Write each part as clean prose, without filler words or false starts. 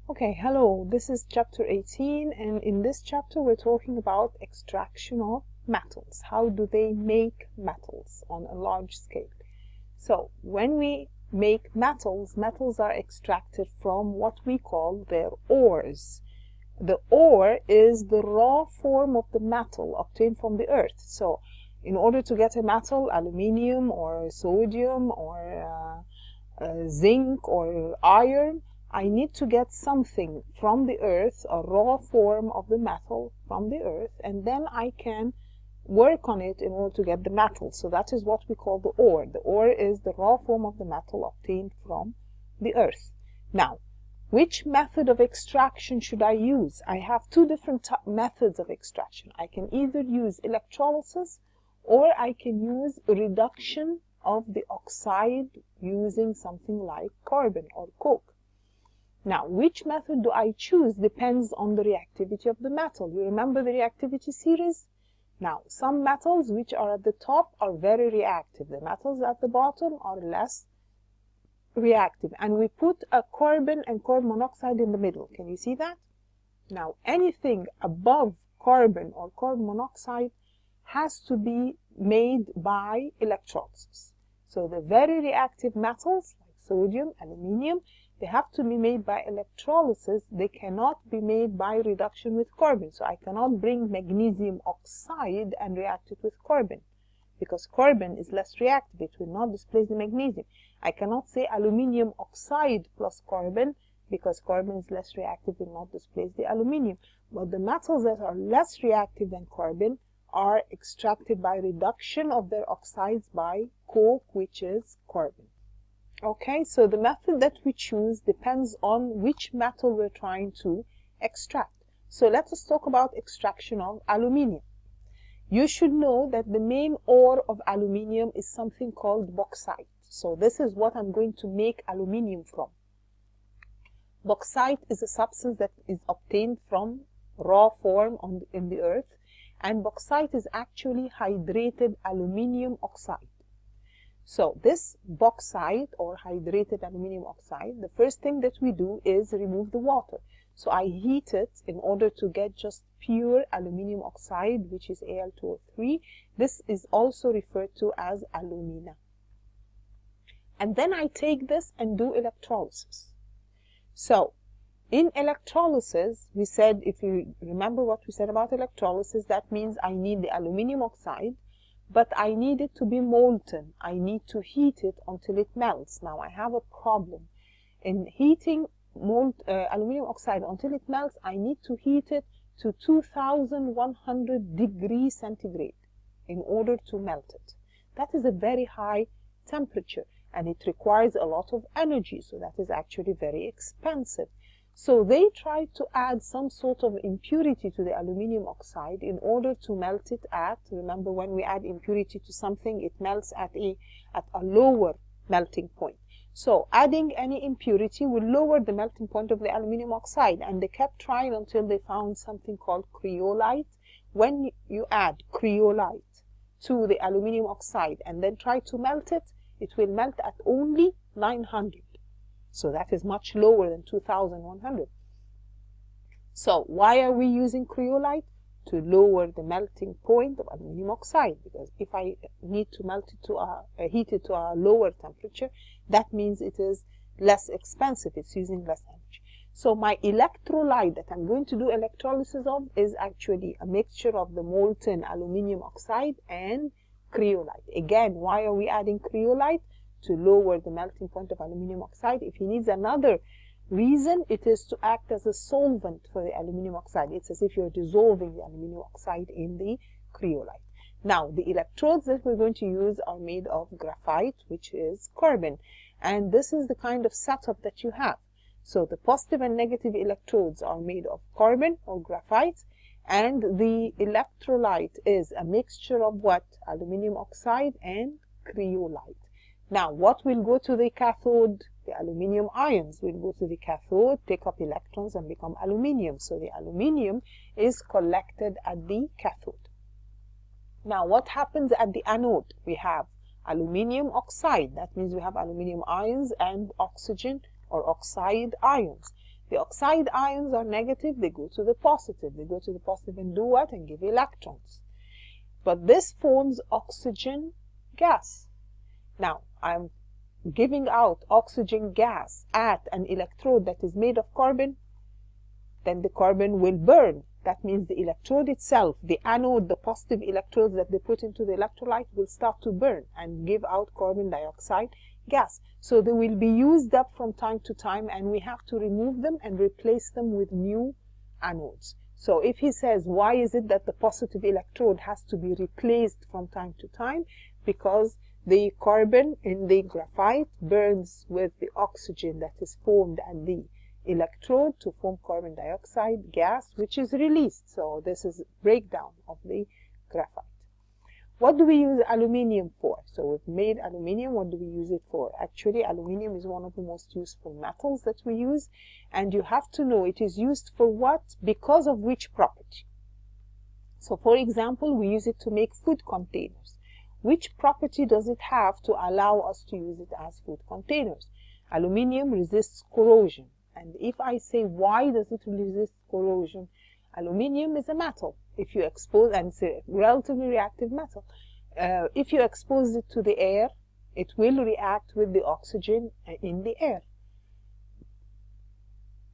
Okay, hello, this is chapter 18, and in this chapter we're talking about extraction of metals. How do they make metals on a large scale? So when we make metals, metals are extracted from what we call their ores. The ore is the raw form of the metal obtained from the earth. So in order to get a metal, aluminium or sodium or zinc or iron, I need to get something from the earth, a raw form of the metal from the earth, and then I can work on it in order to get the metal. So that is what we call the ore. The ore is the raw form of the metal obtained from the earth. Now, which method of extraction should I use? I have two different methods of extraction. I can either use electrolysis or I can use reduction of the oxide using something like carbon or coke. Now, which method do I choose depends on the reactivity of the metal. You remember the reactivity series? Now, some metals which are at the top are very reactive. The metals at the bottom are less reactive. And we put a carbon and carbon monoxide in the middle. Can you see that? Now, anything above carbon or carbon monoxide has to be made by electrolysis. So the very reactive metals like sodium, aluminium, they have to be made by electrolysis. They cannot be made by reduction with carbon. So I cannot bring magnesium oxide and react it with carbon because carbon is less reactive. It will not displace the magnesium. I cannot say aluminium oxide plus carbon because carbon is less reactive, will not displace the aluminium. But the metals that are less reactive than carbon are extracted by reduction of their oxides by coke, which is carbon. Okay, so the method that we choose depends on which metal we're trying to extract. So let us talk about extraction of aluminium. You should know that the main ore of aluminium is something called bauxite. So this is what I'm going to make aluminium from. Bauxite is a substance that is obtained from raw form in the earth, and bauxite is actually hydrated aluminium oxide. So this bauxite or hydrated aluminium oxide, the first thing that we do is remove the water. So I heat it in order to get just pure aluminium oxide, which is Al2O3. This is also referred to as alumina. And then I take this and do electrolysis. So in electrolysis, we said, if you remember what we said about electrolysis, that means I need the aluminium oxide, but I need it to be molten. I need to heat it until it melts. Now I have a problem. In heating aluminium oxide until it melts, I need to heat it to 2100 degrees centigrade in order to melt it. That is a very high temperature and it requires a lot of energy, so that is actually very expensive. So they tried to add some sort of impurity to the aluminium oxide in order to melt it at, remember when we add impurity to something, it melts at a lower melting point. So adding any impurity will lower the melting point of the aluminium oxide, and they kept trying until they found something called cryolite. When you add cryolite to the aluminium oxide and then try to melt it, it will melt at only 900. So that is much lower than 2100. So why are we using cryolite? To lower the melting point of aluminium oxide, because if I need to melt it to heat it to a lower temperature, that means it is less expensive, it's using less energy. So my electrolyte that I'm going to do electrolysis of is actually a mixture of the molten aluminium oxide and cryolite. Again, why are we adding cryolite? To lower the melting point of aluminium oxide. If he needs another reason, it is to act as a solvent for the aluminium oxide. It's as if you're dissolving the aluminium oxide in the cryolite. Now, the electrodes that we're going to use are made of graphite, which is carbon. And this is the kind of setup that you have. So the positive and negative electrodes are made of carbon or graphite, and the electrolyte is a mixture of what? Aluminium oxide and cryolite. Now, what will go to the cathode? The aluminium ions will go to the cathode, take up electrons and become aluminium. So the aluminium is collected at the cathode. Now, what happens at the anode? We have aluminium oxide. That means we have aluminium ions and oxygen or oxide ions. The oxide ions are negative, they go to the positive. They go to the positive and do what? And give electrons. But this forms oxygen gas. Now, I'm giving out oxygen gas at an electrode that is made of carbon, then the carbon will burn. That means the electrode itself, the anode, the positive electrodes that they put into the electrolyte will start to burn and give out carbon dioxide gas. So they will be used up from time to time, and we have to remove them and replace them with new anodes. So if he says, why is it that the positive electrode has to be replaced from time to time? Because the carbon in the graphite burns with the oxygen that is formed at the electrode to form carbon dioxide gas, which is released. So this is breakdown of the graphite. What do we use aluminium for? So we've made aluminium. What do we use it for? Actually, aluminium is one of the most useful metals that we use, and you have to know it is used for what, because of which property. So for example, we use it to make food containers. Which property does it have to allow us to use it as food containers? Aluminium resists corrosion. And if I say, why does it resist corrosion? Aluminium is a metal. If you expose, and it's a relatively reactive metal, if you expose it to the air, it will react with the oxygen in the air.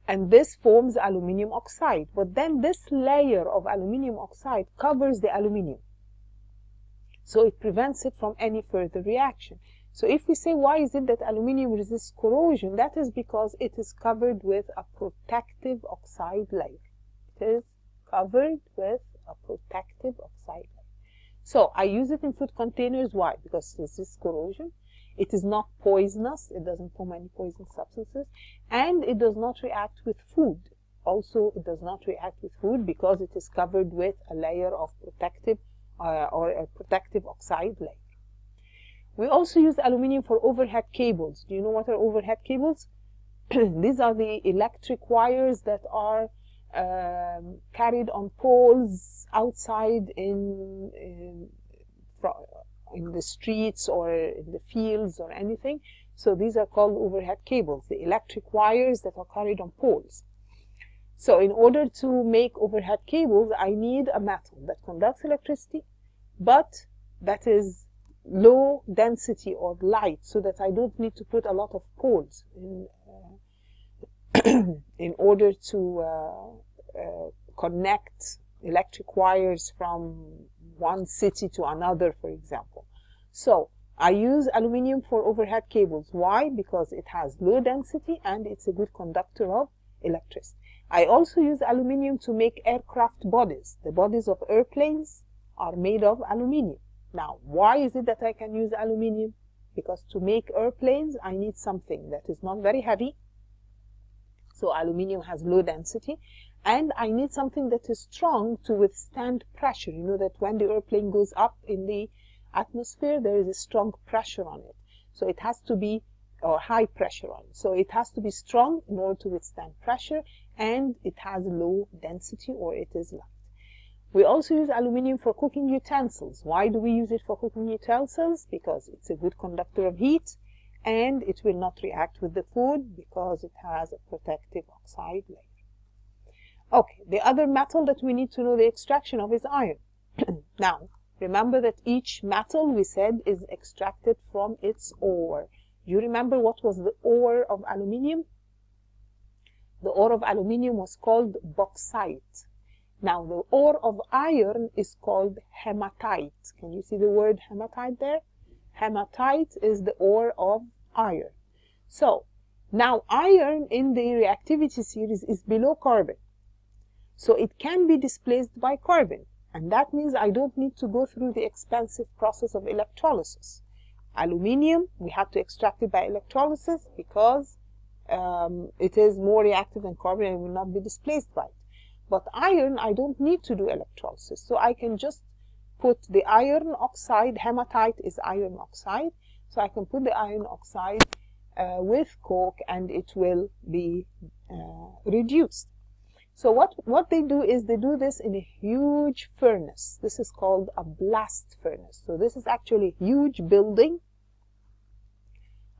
And this forms aluminium oxide. But then this layer of aluminium oxide covers the aluminium. So it prevents it from any further reaction. So if we say, why is it that aluminium resists corrosion? That is because it is covered with a protective oxide layer. It is covered with a protective oxide layer. So I use it in food containers. Why? Because it resists corrosion. It is not poisonous. It doesn't form any poison substances. And it does not react with food. Also, it does not react with food because it is covered with a layer of protective or a protective oxide layer. We also use aluminium for overhead cables. Do you know what are overhead cables? These are the electric wires that are carried on poles outside in the streets or in the fields or anything. So these are called overhead cables, the electric wires that are carried on poles. So in order to make overhead cables, I need a metal that conducts electricity, but that is low density or light, so that I don't need to put a lot of poles in order to connect electric wires from one city to another, for example. So I use aluminium for overhead cables. Why? Because it has low density and it's a good conductor of electricity. I also use aluminium to make aircraft bodies. The bodies of airplanes are made of aluminium. Now, why is it that I can use aluminium? Because to make airplanes, I need something that is not very heavy. So aluminium has low density. And I need something that is strong to withstand pressure. You know that when the airplane goes up in the atmosphere, there is a strong pressure on it. So it has to be, or high pressure on it. So it has to be strong in order to withstand pressure, and it has low density, or it is light. We also use aluminium for cooking utensils. Why do we use it for cooking utensils? Because it's a good conductor of heat, and it will not react with the food because it has a protective oxide layer. Okay, the other metal that we need to know the extraction of is iron. Now, remember that each metal, we said, is extracted from its ore. Do you remember what was the ore of aluminium? The ore of aluminium was called bauxite. Now, the ore of iron is called hematite. Can you see the word hematite there? Hematite is the ore of iron. So, now iron in the reactivity series is below carbon. So, it can be displaced by carbon. And that means I don't need to go through the expensive process of electrolysis. Aluminium, we have to extract it by electrolysis because it is more reactive than carbon and will not be displaced by it. But iron, I don't need to do electrolysis. So I can just put the iron oxide, hematite is iron oxide. So I can put the iron oxide with coke and it will be reduced. So what they do is they do this in a huge furnace. This is called a blast furnace. So this is actually a huge building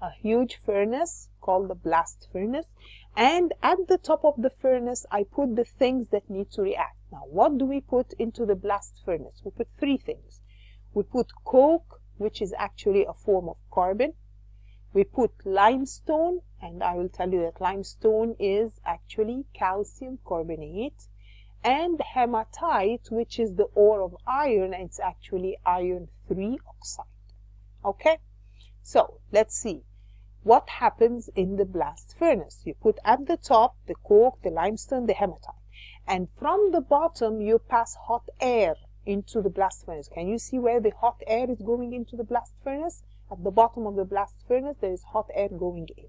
a huge furnace called the blast furnace, and at the top of the furnace I put the things that need to react. Now, what do we put into the blast furnace? We put three things. We put coke, which is actually a form of carbon. We put limestone, and I will tell you that limestone is actually calcium carbonate, and hematite, which is the ore of iron, and it's actually iron 3 oxide. Okay, so let's see what happens in the blast furnace. You put at the top the coke, the limestone, the hematite, and from the bottom you pass hot air into the blast furnace. Can you see where the hot air is going into the blast furnace? At the bottom of the blast furnace there is hot air going in.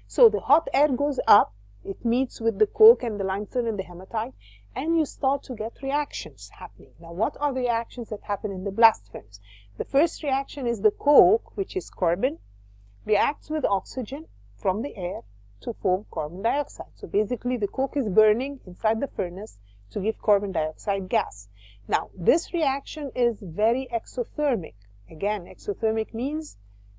So the hot air goes up, it meets with the coke and the limestone and the hematite, and you start to get reactions happening. Now, what are the reactions that happen in the blast furnace? The first reaction is the coke, which is carbon, reacts with oxygen from the air to form carbon dioxide. So basically the coke is burning inside the furnace to give carbon dioxide gas. Now, this reaction is very exothermic. Again, exothermic means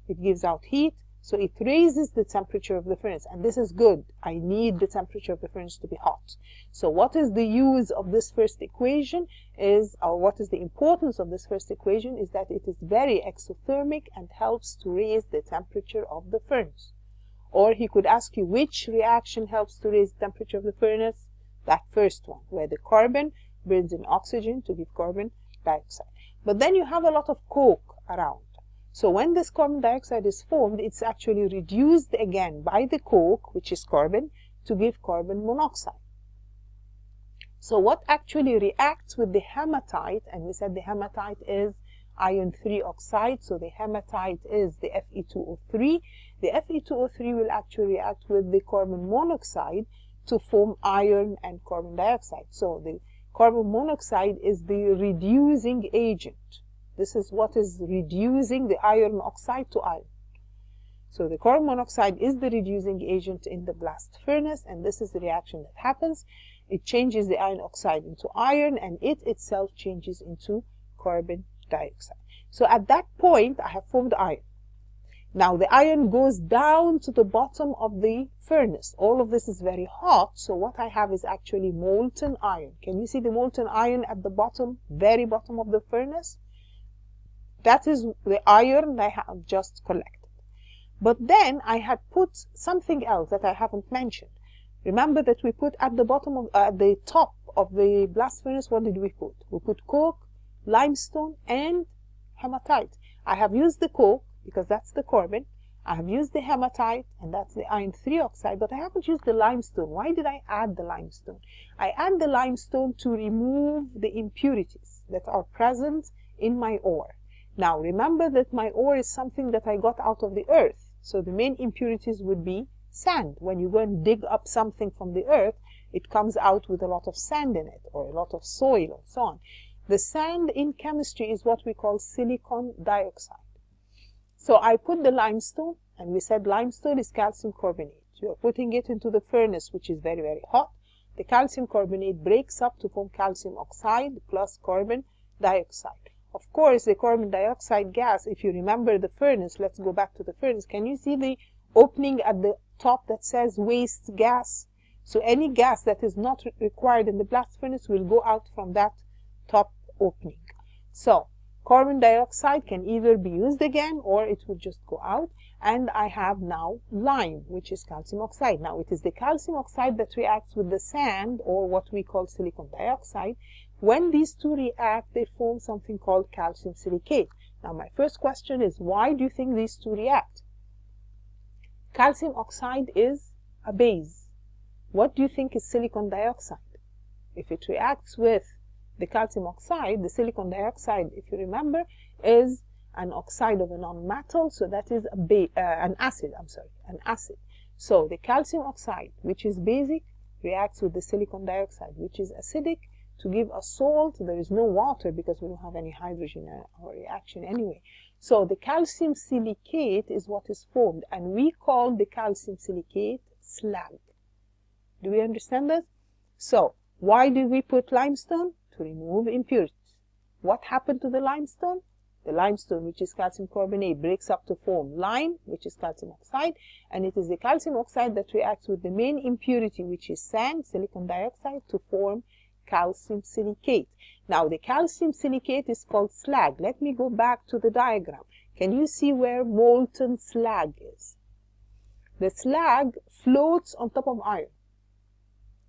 it gives out heat, so it raises the temperature of the furnace, and this is good. I need the temperature of the furnace to be hot. So what is the use of this first equation is, or what is the importance of this first equation, is that it is very exothermic and helps to raise the temperature of the furnace. Or he could ask you which reaction helps to raise the temperature of the furnace? That first one, where the carbon burns in oxygen to give carbon dioxide. But then you have a lot of coke around. So when this carbon dioxide is formed, it's actually reduced again by the coke, which is carbon, to give carbon monoxide. So what actually reacts with the hematite, and we said the hematite is iron 3 oxide, so the hematite is the Fe2O3. The Fe2O3 will actually react with the carbon monoxide to form iron and carbon dioxide. So the carbon monoxide is the reducing agent. This is what is reducing the iron oxide to iron. So the carbon monoxide is the reducing agent in the blast furnace, and this is the reaction that happens. It changes the iron oxide into iron, and it itself changes into carbon dioxide. So at that point, I have formed iron. Now the iron goes down to the bottom of the furnace. All of this is very hot, so what I have is actually molten iron. Can you see the molten iron at the bottom, very bottom of the furnace? That is the iron I have just collected. But then I had put something else that I haven't mentioned. Remember that we put at the bottom of, at the top of the blast furnace, what did we put? We put coke, limestone, and hematite. I have used the coke because that's the carbon. I have used the hematite, and that's the iron 3 oxide, but I haven't used the limestone. Why did I add the limestone? I add the limestone to remove the impurities that are present in my ore. Now, remember that my ore is something that I got out of the earth. So the main impurities would be sand. When you go and dig up something from the earth, it comes out with a lot of sand in it, or a lot of soil, and so on. The sand in chemistry is what we call silicon dioxide. So I put the limestone, and we said limestone is calcium carbonate. You are putting it into the furnace, which is very, very hot. The calcium carbonate breaks up to form calcium oxide plus carbon dioxide. Of course, the carbon dioxide gas, if you remember the furnace, let's go back to the furnace. Can you see the opening at the top that says waste gas? So any gas that is not required in the blast furnace will go out from that top opening. So carbon dioxide can either be used again or it will just go out. And I have now lime, which is calcium oxide. Now it is the calcium oxide that reacts with the sand, or what we call silicon dioxide. When these two react, they form something called calcium silicate. Now my first question is, why do you think these two react? Calcium oxide is a base. What do you think is silicon dioxide? If it reacts with the calcium oxide, the silicon dioxide, if you remember, is an oxide of a non-metal, so that is an acid. So the calcium oxide, which is basic, reacts with the silicon dioxide, which is acidic, to give a salt. There is no water because we don't have any hydrogen in our reaction anyway. So the calcium silicate is what is formed, and we call the calcium silicate slag. Do we understand this? So why did we put limestone? To remove impurities. What happened to the limestone? The limestone, which is calcium carbonate, breaks up to form lime, which is calcium oxide, and it is the calcium oxide that reacts with the main impurity, which is sand, silicon dioxide, to form calcium silicate. Now, the calcium silicate is called slag. Let me go back to the diagram. Can you see where molten slag is? The slag floats on top of iron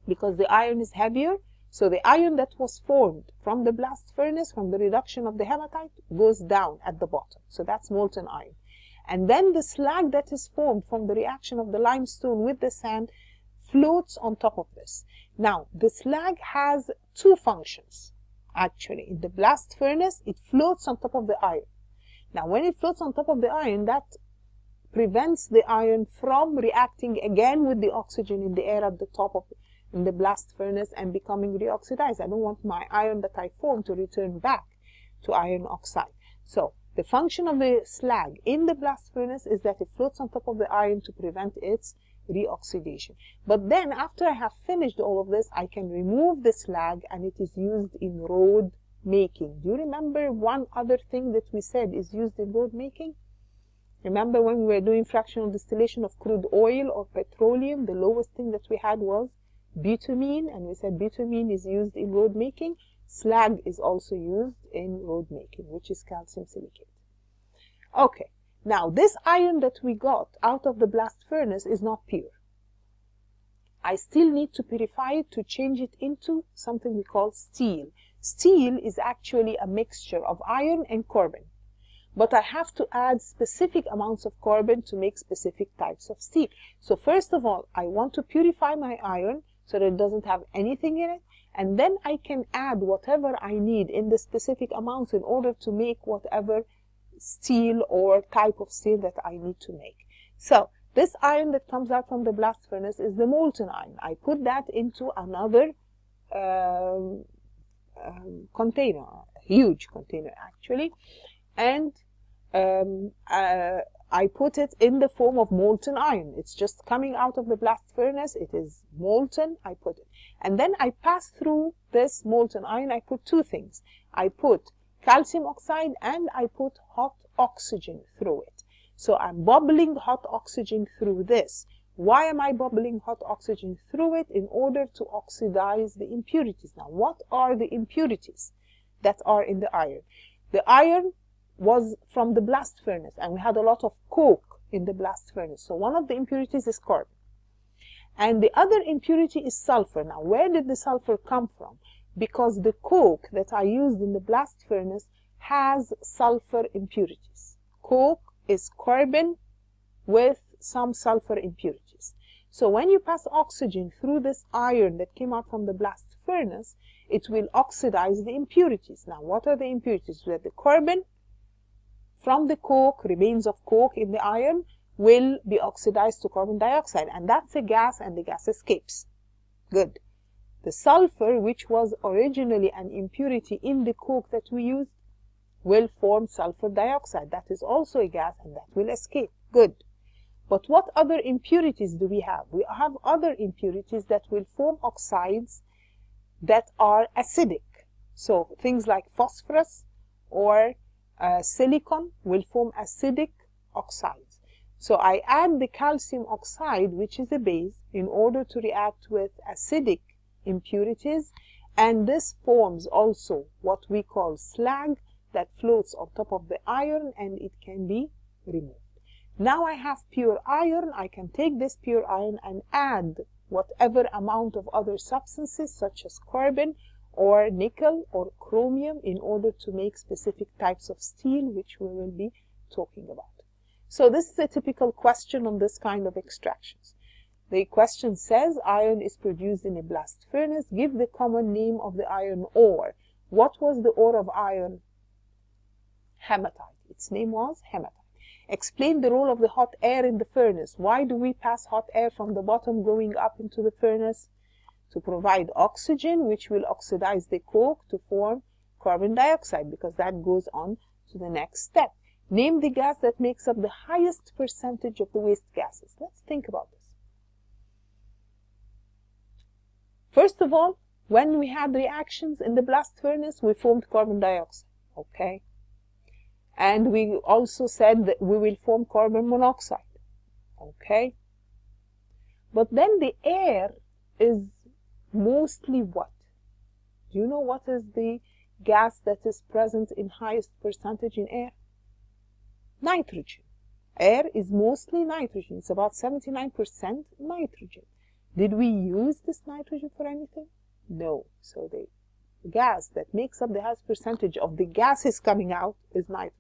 because the iron is heavier. So the iron that was formed from the blast furnace, from the reduction of the hematite, goes down at the bottom. So that's molten iron. And then the slag that is formed from the reaction of the limestone with the sand floats on top of this. Now, the slag has two functions. Actually, in the blast furnace, it floats on top of the iron. Now, when it floats on top of the iron, that prevents the iron from reacting again with the oxygen in the air at the top of in the blast furnace and becoming reoxidized. I don't want my iron that I formed to return back to iron oxide. So the function of the slag in the blast furnace is that it floats on top of the iron to prevent its reoxidation. But then after I have finished all of this, I can remove the slag and it is used in road making. Do you remember one other thing that we said is used in road making? Remember when we were doing fractional distillation of crude oil or petroleum, the lowest thing that we had was bitumen, and we said bitumen is used in road making. Slag is also used in road making, which is calcium silicate. Okay, now this iron that we got out of the blast furnace is not pure. I still need to purify it to change it into something we call steel. Steel is actually a mixture of iron and carbon, but I have to add specific amounts of carbon to make specific types of steel. So first of all, I want to purify my iron so that it doesn't have anything in it, and then I can add whatever I need in the specific amounts in order to make whatever steel or type of steel that I need to make. So this iron that comes out from the blast furnace is the molten iron. I put that into another container, a huge container actually, and I put it in the form of molten iron. It's just coming out of the blast furnace. It is molten. I put it. And then I pass through this molten iron. I put two things. I put calcium oxide and I put hot oxygen through it. So I'm bubbling hot oxygen through this. Why am I bubbling hot oxygen through it? In order to oxidize the impurities. Now, what are the impurities that are in the iron? The iron was from the blast furnace, and we had a lot of coke in the blast furnace. So one of the impurities is carbon. And the other impurity is sulfur. Now, where did the sulfur come from? Because the coke that I used in the blast furnace has sulfur impurities. Coke is carbon with some sulfur impurities. So when you pass oxygen through this iron that came out from the blast furnace, it will oxidize the impurities. Now, what are the impurities? We have the carbon from the coke, remains of coke in the iron, will be oxidized to carbon dioxide, and that's a gas, and the gas escapes. Good. The sulfur, which was originally an impurity in the coke that we used, will form sulfur dioxide. That is also a gas, and that will escape. Good. But what other impurities do we have? We have other impurities that will form oxides that are acidic. So things like phosphorus or silicon will form acidic oxides. So I add the calcium oxide, which is a base, in order to react with acidic impurities, and this forms also what we call slag that floats on top of the iron, and it can be removed. Now I have pure iron. I can take this pure iron and add whatever amount of other substances such as carbon or nickel or chromium in order to make specific types of steel, which we will be talking about. So this is a typical question on this kind of extractions. The question says iron is produced in a blast furnace. Give the common name of the iron ore. What was the ore of iron? Hematite. Its name was hematite. Explain the role of the hot air in the furnace. Why do we pass hot air from the bottom going up into the furnace? To provide oxygen, which will oxidize the coke to form carbon dioxide, because that goes on to the next step. Name the gas that makes up the highest percentage of the waste gases. Let's think about this. First of all, when we had reactions in the blast furnace, we formed carbon dioxide. Okay. And we also said that we will form carbon monoxide. Okay? But then the air is mostly what? Do you know what is the gas that is present in highest percentage in air? Nitrogen. Air is mostly nitrogen. It's about 79% nitrogen. Did we use this nitrogen for anything? No. So the gas that makes up the highest percentage of the gases coming out is nitrogen.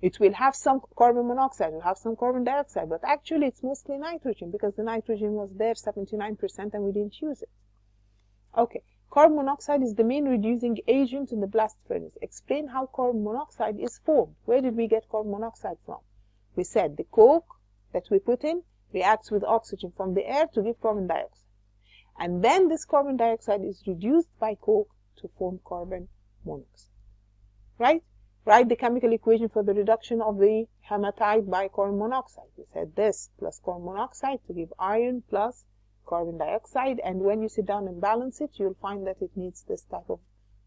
It will have some carbon monoxide, it will have some carbon dioxide, but actually it's mostly nitrogen because the nitrogen was there 79% and we didn't use it. Okay, carbon monoxide is the main reducing agent in the blast furnace. Explain how carbon monoxide is formed. Where did we get carbon monoxide from? We said the coke that we put in reacts with oxygen from the air to give carbon dioxide. And then this carbon dioxide is reduced by coke to form carbon monoxide. Right? Write the chemical equation for the reduction of the hematite by carbon monoxide. We said this plus carbon monoxide to give iron plus carbon dioxide. And when you sit down and balance it, you'll find that it needs this type of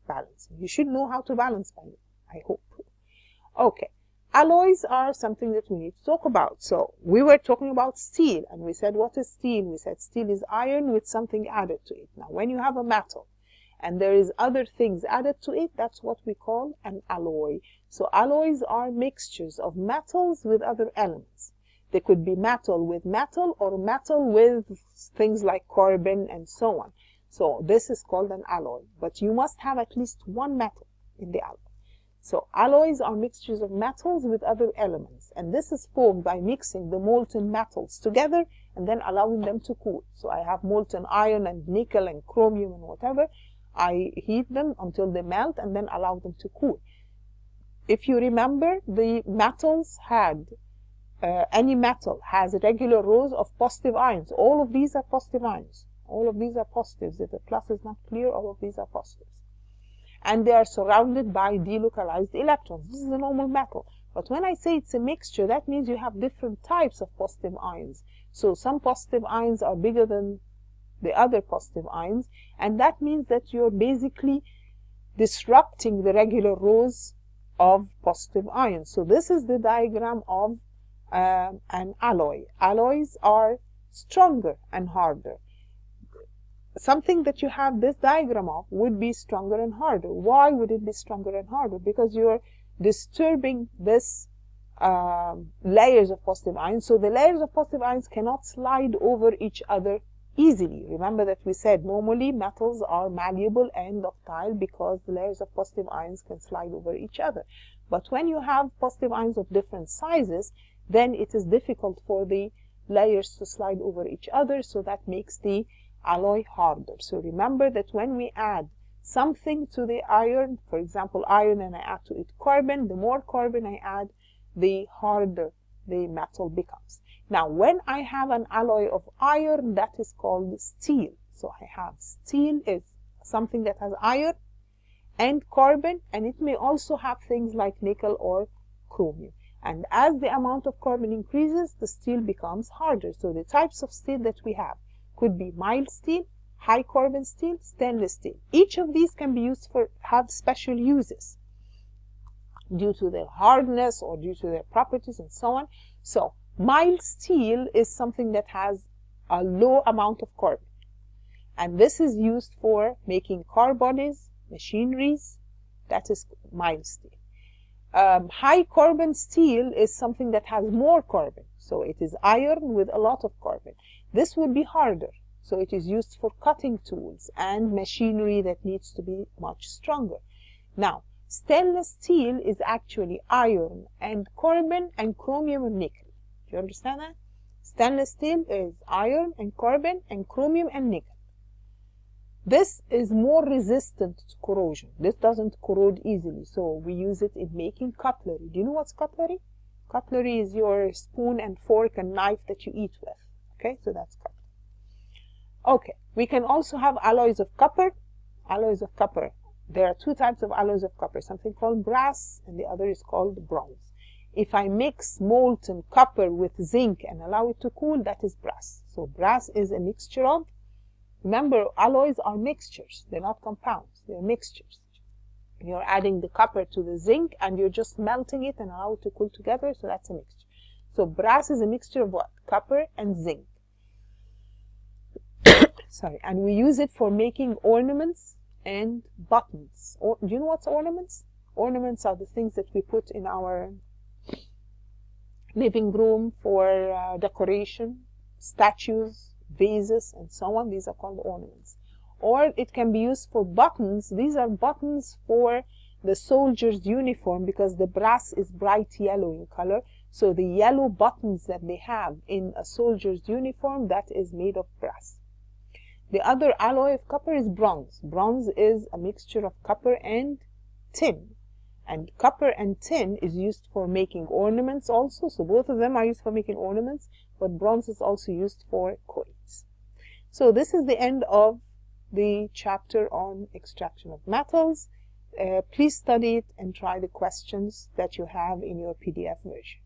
balancing. You should know how to balance by now, I hope. Okay. Alloys are something that we need to talk about. So we were talking about steel, and we said, what is steel? We said steel is iron with something added to it. Now, when you have a metal and there is other things added to it, that's what we call an alloy. So alloys are mixtures of metals with other elements. They could be metal with metal or metal with things like carbon and so on. So this is called an alloy, but you must have at least one metal in the alloy. So alloys are mixtures of metals with other elements, and this is formed by mixing the molten metals together and then allowing them to cool. So I have molten iron and nickel and chromium and whatever. I heat them until they melt and then allow them to cool. If you remember, the metals had, any metal has regular rows of positive ions. All of these are positive ions. All of these are positives. If the plus is not clear, all of these are positives. And they are surrounded by delocalized electrons. This is a normal metal. But when I say it's a mixture, that means you have different types of positive ions. So some positive ions are bigger than the other positive ions, and that means that you're basically disrupting the regular rows of positive ions. So this is the diagram of an alloy. Alloys are stronger and harder. Something that you have this diagram of would be stronger and harder. Why would it be stronger and harder? Because you're disturbing this layers of positive ions. So the layers of positive ions cannot slide over each other easily. Remember that we said normally metals are malleable and ductile because the layers of positive ions can slide over each other. But when you have positive ions of different sizes, then it is difficult for the layers to slide over each other, so that makes the alloy harder. So remember that when we add something to the iron, for example iron, and I add to it carbon, the more carbon I add, the harder the metal becomes. Now when I have an alloy of iron, that is called steel. So I have steel is something that has iron and carbon, and it may also have things like nickel or chromium. And as the amount of carbon increases, the steel becomes harder. So the types of steel that we have could be mild steel, high carbon steel, stainless steel. Each of these can be used for, have special uses due to their hardness or due to their properties and so on. So mild steel is something that has a low amount of carbon, and this is used for making car bodies, machineries. That is mild steel. High carbon steel is something that has more carbon, so it is iron with a lot of carbon. This would be harder, so it is used for cutting tools and machinery that needs to be much stronger. Now, stainless steel is actually iron and carbon and chromium and nickel. Do you understand that? Stainless steel is iron and carbon and chromium and nickel. This is more resistant to corrosion. This doesn't corrode easily, so we use it in making cutlery. Do you know what's cutlery? Cutlery is your spoon and fork and knife that you eat with. Okay, so that's copper. Okay, we can also have alloys of copper. Alloys of copper. There are two types of alloys of copper, something called brass and the other is called bronze. If I mix molten copper with zinc and allow it to cool, that is brass. So brass is a mixture of, remember, alloys are mixtures. They're not compounds, they're mixtures. You're adding the copper to the zinc and you're just melting it and allow it to cool together, so that's a mixture. So brass is a mixture of what? Copper and zinc. Sorry, and we use it for making ornaments and buttons. Or, do you know what's ornaments? Ornaments are the things that we put in our living room for decoration, statues, vases, and so on. These are called ornaments. Or it can be used for buttons. These are buttons for the soldier's uniform, because the brass is bright yellow in color. So the yellow buttons that they have in a soldier's uniform, that is made of brass. The other alloy of copper is bronze. Bronze is a mixture of copper and tin. And copper and tin is used for making ornaments also. So both of them are used for making ornaments, but bronze is also used for coins. So this is the end of the chapter on extraction of metals. Please study it and try the questions that you have in your PDF version.